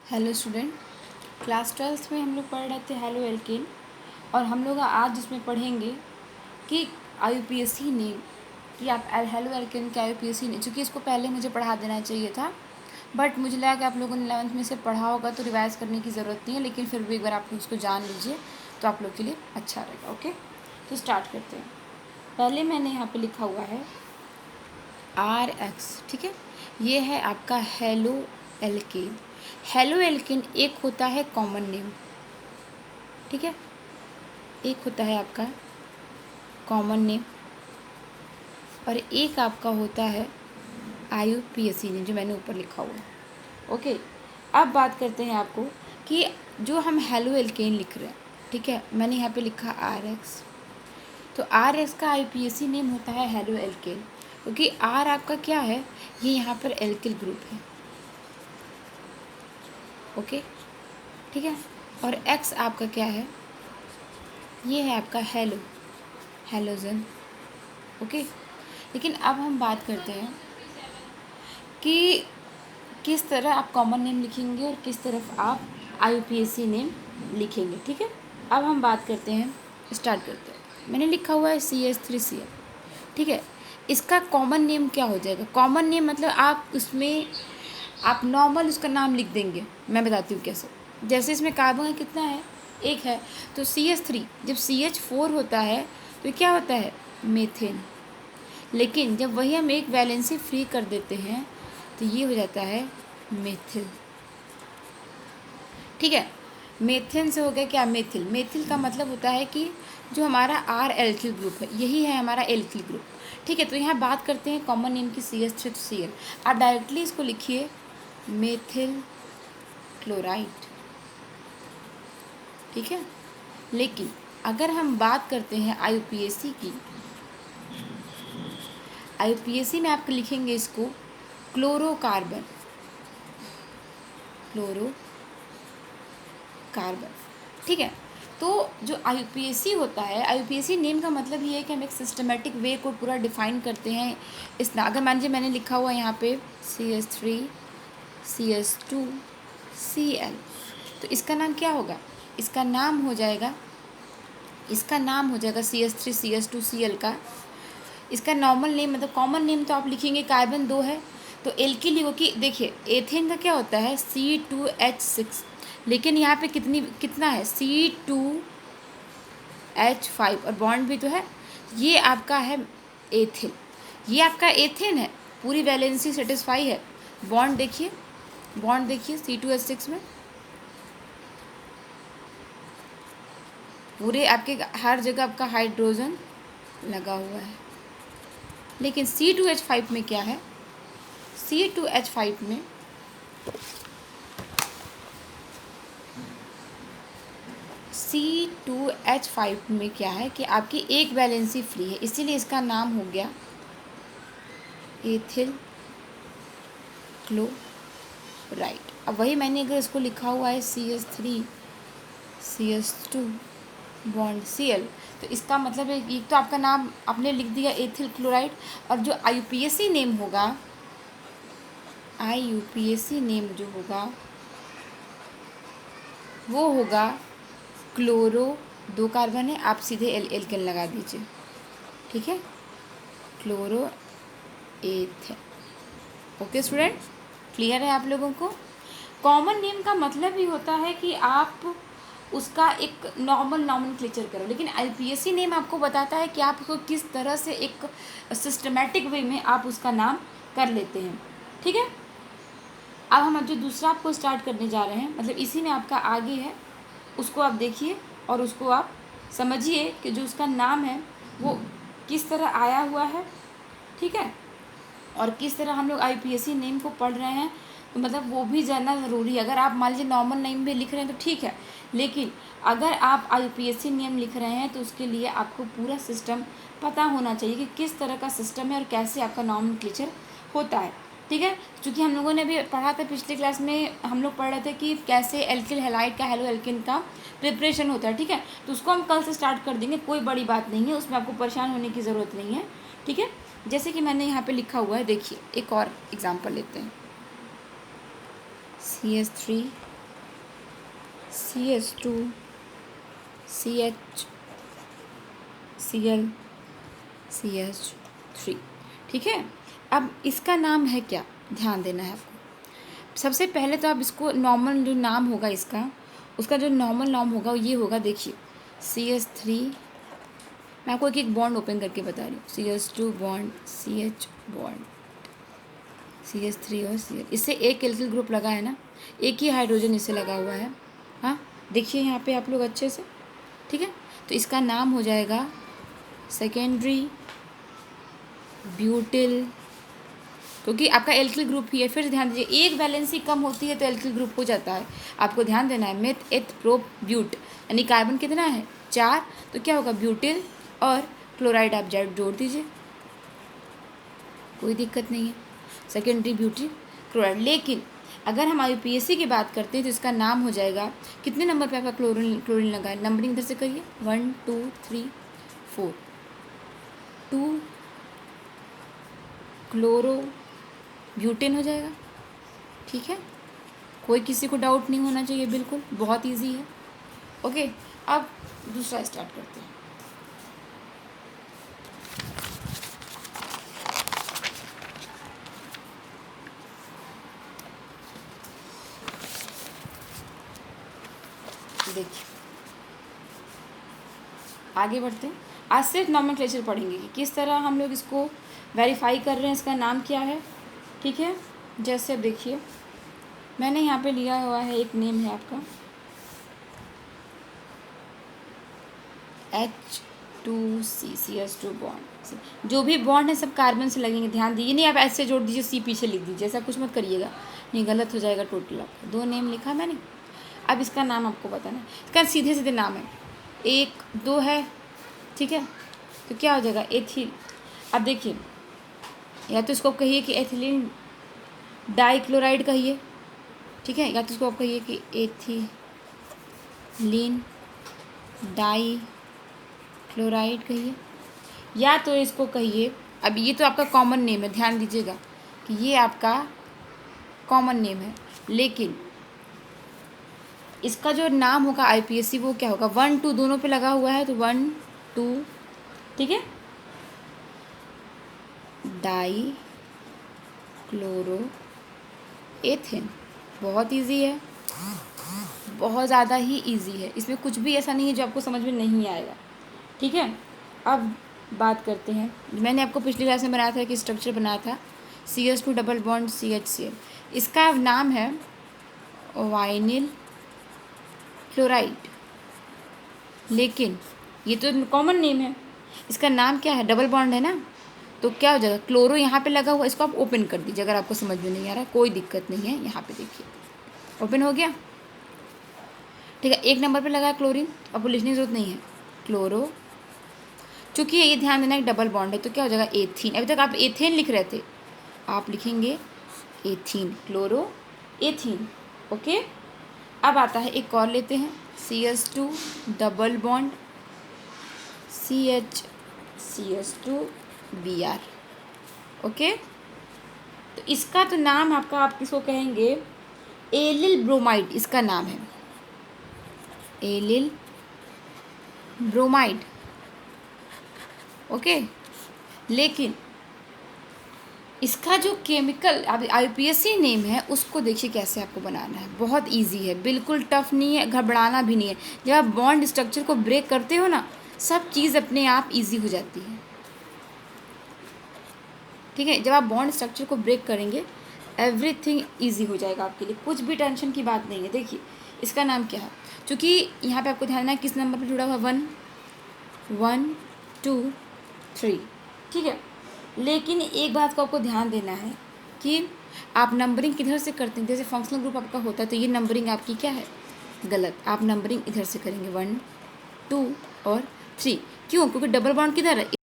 Hello student, class 12th में हम लोग पढ़ रहे थे हेलो एल्केन। और हम लोग आज इसमें पढ़ेंगे कि आईयूपीएसी ने कि आप हेलो एल्केन के आईयूपीएसी ने, चूँकि इसको पहले मुझे पढ़ा देना चाहिए था, बट मुझे लगा कि आप लोगों ने 11th में से पढ़ा होगा तो रिवाइज़ करने की ज़रूरत नहीं है, लेकिन फिर भी एक बार आप लोग उसको जान लीजिए तो आप लोग के लिए अच्छा रहेगा। ओके, तो स्टार्ट करते हैं। पहले मैंने यहाँ पर लिखा हुआ है RX, ठीक है। ये है आपका हेलो एल्केन। हेलो एल्केन एक होता है कॉमन नेम, ठीक है, एक होता है आपका कॉमन नेम और एक आपका होता है आईयूपीएसी नेम, जो मैंने ऊपर लिखा हुआ है। ओके, अब बात करते हैं आपको कि जो हम हेलो एल्केन लिख रहे हैं, ठीक है, मैंने यहाँ पे लिखा RX, तो RX का आईयूपीएसी नेम होता है हेलो एल्केन, क्योंकि R आपका क्या है, ये यहाँ पर एल्किल ग्रुप है। ओके, ठीक है, और X आपका क्या है, ये है आपका हेलोजन। ओके, लेकिन अब हम बात करते हैं कि किस तरह आप कॉमन नेम लिखेंगे और किस तरफ आप आईयूपीएसी नेम लिखेंगे, ठीक है। अब हम बात करते हैं, स्टार्ट करते हैं। मैंने लिखा हुआ है CH3Cl, ठीक है। इसका कॉमन नेम क्या हो जाएगा? कॉमन नेम मतलब आप उसमें आप नॉर्मल उसका नाम लिख देंगे। मैं बताती हूँ कैसे। जैसे इसमें कार्बन कितना है, एक है, तो CH3 जब CH4 होता है तो क्या होता है, मीथेन। लेकिन जब वही हम एक वैलेंसी फ्री कर देते हैं तो ये हो जाता है मेथिल, ठीक है। मेथेन से हो गया क्या, मेथिल। मेथिल का मतलब होता है कि जो हमारा R एल्किल ग्रुप है, यही है हमारा एल्किल ग्रुप, ठीक है। तो यहाँ बात करते हैं कॉमन नेम की CH3Cl। आप डायरेक्टली इसको लिखिए मेथिल क्लोराइड, ठीक है। लेकिन अगर हम बात करते हैं आईयूपीएसी की, आईयूपीएसी में आप लिखेंगे इसको क्लोरोकार्बन, ठीक है। तो जो आईयूपीएसी होता है, आईयूपीएसी नेम का मतलब ये है कि हम एक सिस्टमेटिक वे को पूरा डिफाइन करते हैं। इस अगर मान लीजिए मैंने लिखा हुआ यहाँ पे CH3 CH2 Cl, तो इसका नाम क्या होगा, इसका नाम हो जाएगा CH3 CH2 Cl का। इसका नॉर्मल नेम मतलब कॉमन नेम तो आप लिखेंगे, कार्बन 2 है तो एल्किल क्योंकि देखिए एथेन का क्या होता है C2H6, लेकिन यहाँ पे कितना है C2H5 और बॉन्ड भी तो है, ये आपका है एथिल, ये आपका एथेन है, पूरी वैलेंसी सेटिस्फाई है। बॉन्ड देखिए C2H6 में पूरे आपके हर जगह आपका हाइड्रोजन लगा हुआ है। लेकिन C2H5 में क्या है, C2H5 में क्या है कि आपकी एक वैलेंसी फ्री है, इसीलिए इसका नाम हो गया एथिल क्लोराइड। अब वही मैंने अगर इसको लिखा हुआ है CH3 CH2 बॉन्ड Cl, तो इसका मतलब है एक तो आपका नाम आपने लिख दिया एथिल क्लोराइड, और जो आईयूपीएसी नेम जो होगा वो होगा क्लोरो, 2 कार्बन है, आप सीधे एल्केन लगा दीजिए, ठीक है, chloro ethane. Okay student, clear है आप लोगों को? कॉमन नेम का मतलब ही होता है कि आप उसका एक नॉर्मल नॉमेनक्लेचर करो, लेकिन आईयूपीएसी नेम आपको बताता है कि आप उसको किस तरह से एक सिस्टमेटिक वे में आप उसका नाम कर लेते हैं, ठीक है। अब हम जो दूसरा आपको स्टार्ट करने जा रहे हैं, मतलब इसी में आपका आगे है, उसको आप देखिए और उसको आप समझिए कि जो उसका नाम है वो किस तरह आया हुआ है, ठीक है, और किस तरह हम लोग आईयूपीएसी नेम को पढ़ रहे हैं, तो मतलब वो भी जानना ज़रूरी है। अगर आप मान लीजिए नॉर्मल नेम भी लिख रहे हैं तो ठीक है, लेकिन अगर आप आईयूपीएसी नेम लिख रहे हैं तो उसके लिए आपको पूरा सिस्टम पता होना चाहिए कि किस तरह का सिस्टम है और कैसे आपका नॉमेनक्लेचर होता है, ठीक है। क्योंकि हम लोगों ने भी पढ़ा था पिछले क्लास में, हम लोग पढ़ रहे थे कि कैसे एल्किल हैलाइड का हेलो एल्किन का प्रिपरेशन होता है, ठीक है। तो उसको हम कल से स्टार्ट कर देंगे, कोई बड़ी बात नहीं है, उसमें आपको परेशान होने की ज़रूरत नहीं है, ठीक है। जैसे कि मैंने यहाँ पे लिखा हुआ है, देखिए एक और एग्जांपल लेते हैं, CH3 CH2 CH Cl CH3। ठीक है, अब इसका नाम है क्या, ध्यान देना है आपको। सबसे पहले तो आप इसको नॉर्मल जो नाम होगा इसका, उसका जो नॉर्मल नाम होगा ये होगा, देखिए CH3, मैं आपको एक एक बॉन्ड ओपन करके बता रही हूँ। CH2 bond, CH bond, CH3 और Cl, इससे एक एल्किल ग्रुप लगा है ना, एक ही हाइड्रोजन इससे लगा हुआ है। हाँ देखिए यहाँ पे आप लोग अच्छे से, ठीक है। तो इसका नाम हो जाएगा सेकेंडरी ब्यूटिल, क्योंकि आपका एल्किल ग्रुप ही है। फिर ध्यान दीजिए, एक वैलेंसी कम होती है तो एल्किल ग्रुप हो जाता है, आपको ध्यान देना है। मेथ एथ प्रोप ब्यूट, यानी कार्बन कितना है 4, तो क्या होगा ब्यूटिल और क्लोराइड आप जोड़ दीजिए, कोई दिक्कत नहीं है, सेकेंडरी ब्यूटिल क्लोराइड। लेकिन अगर हम IUPAC की बात करते हैं तो इसका नाम हो जाएगा, कितने नंबर पे आपका क्लोरीन लगा है, नंबरिंग इधर से करिए, 1 2 3 4, 2 क्लोरो ब्यूटेन हो जाएगा। ठीक है, कोई किसी को डाउट नहीं होना चाहिए, बिल्कुल बहुत इजी है। ओके, अब दूसरा स्टार्ट करते हैं। देखिए आगे बढ़ते हैं। आज सिर्फ नॉमेनक्लेचर पढ़ेंगे कि किस तरह हम लोग इसको वेरीफाई कर रहे हैं, इसका नाम क्या है। ठीक है, जैसे अब देखिए मैंने यहाँ पे लिया हुआ है, एक नेम है आपका H2C, CH2 बॉन्ड। जो भी बॉन्ड है सब कार्बन से लगेंगे, ध्यान दीजिए, नहीं आप ऐसे जोड़ दीजिए, C पीछे लिख दीजिए, ऐसा कुछ मत करिएगा, नहीं गलत हो जाएगा टोटल। आपका 2 नेम लिखा मैंने, अब इसका नाम आपको बताना है। इसका सीधे सीधे नाम है, 1 2 है, ठीक है, तो क्या हो जाएगा एथिल। अब देखिए, या तो इसको कहिए कि एथिलीन डाइक्लोराइड कहिए, ठीक है, या तो इसको आप कहिए कि एथिलीन डाई क्लोराइड कहिए, या तो इसको कहिए, अब ये तो आपका कॉमन नेम है, ध्यान दीजिएगा कि ये आपका कॉमन नेम है, लेकिन इसका जो नाम होगा IUPAC वो क्या होगा, 1 2 दोनों पे लगा हुआ है, तो 1 2, ठीक है, डाई क्लोरो एथेन। बहुत इजी है, बहुत ज़्यादा ही इजी है, इसमें कुछ भी ऐसा नहीं है जो आपको समझ में नहीं आएगा। ठीक है, अब बात करते हैं, मैंने आपको पिछली क्लास में बनाया था कि स्ट्रक्चर बनाया था CH2 डबल बॉन्ड CHCl, इसका नाम है वाइनिल क्लोराइड, लेकिन ये तो कॉमन नेम है, इसका नाम क्या है, डबल बॉन्ड है ना, तो क्या हो जाएगा, क्लोरो यहाँ पे लगा हुआ, इसको आप ओपन कर दीजिए अगर आपको समझ में नहीं आ रहा, कोई दिक्कत नहीं है। यहाँ पे देखिए ओपन हो गया, ठीक है, 1 नंबर पे लगा है क्लोरीन, आपको लिखने की जरूरत नहीं है, क्लोरो, चूँकि ये ध्यान देना एक डबल बॉन्ड है तो क्या हो जाएगा एथीन। अभी तक आप एथेन लिख रहे थे, आप लिखेंगे एथीन, क्लोरो एथीन। ओके, अब आता है एक और लेते हैं, CH2 double bond CH2 Br। Okay, तो इसका तो नाम आपका, आप किसको कहेंगे, एलिल ब्रोमाइड, इसका नाम है एलिल ब्रोमाइड। ओके, लेकिन इसका जो केमिकल IUPAC नेम है उसको देखिए कैसे आपको बनाना है, बहुत इजी है, बिल्कुल टफ नहीं है, घबराना भी नहीं है। जब आप बॉन्ड स्ट्रक्चर को ब्रेक करते हो ना, सब चीज़ अपने आप इजी हो जाती है। ठीक है, जब आप बॉन्ड स्ट्रक्चर को ब्रेक करेंगे एवरीथिंग ईजी हो जाएगा आपके लिए, कुछ भी टेंशन की बात नहीं है। देखिए इसका नाम क्या है, क्योंकि यहाँ पे आपको ध्यान देना है किस नंबर पे जुड़ा हुआ, 1 1 2 3, ठीक है। लेकिन एक बात को आपको ध्यान देना है कि आप नंबरिंग किधर से करते हैं, जैसे फंक्शनल ग्रुप आपका होता है तो ये नंबरिंग आपकी क्या है, गलत, आप नंबरिंग इधर से करेंगे 1 2 और 3। क्यों, क्योंकि डबल बॉन्ड किधर है,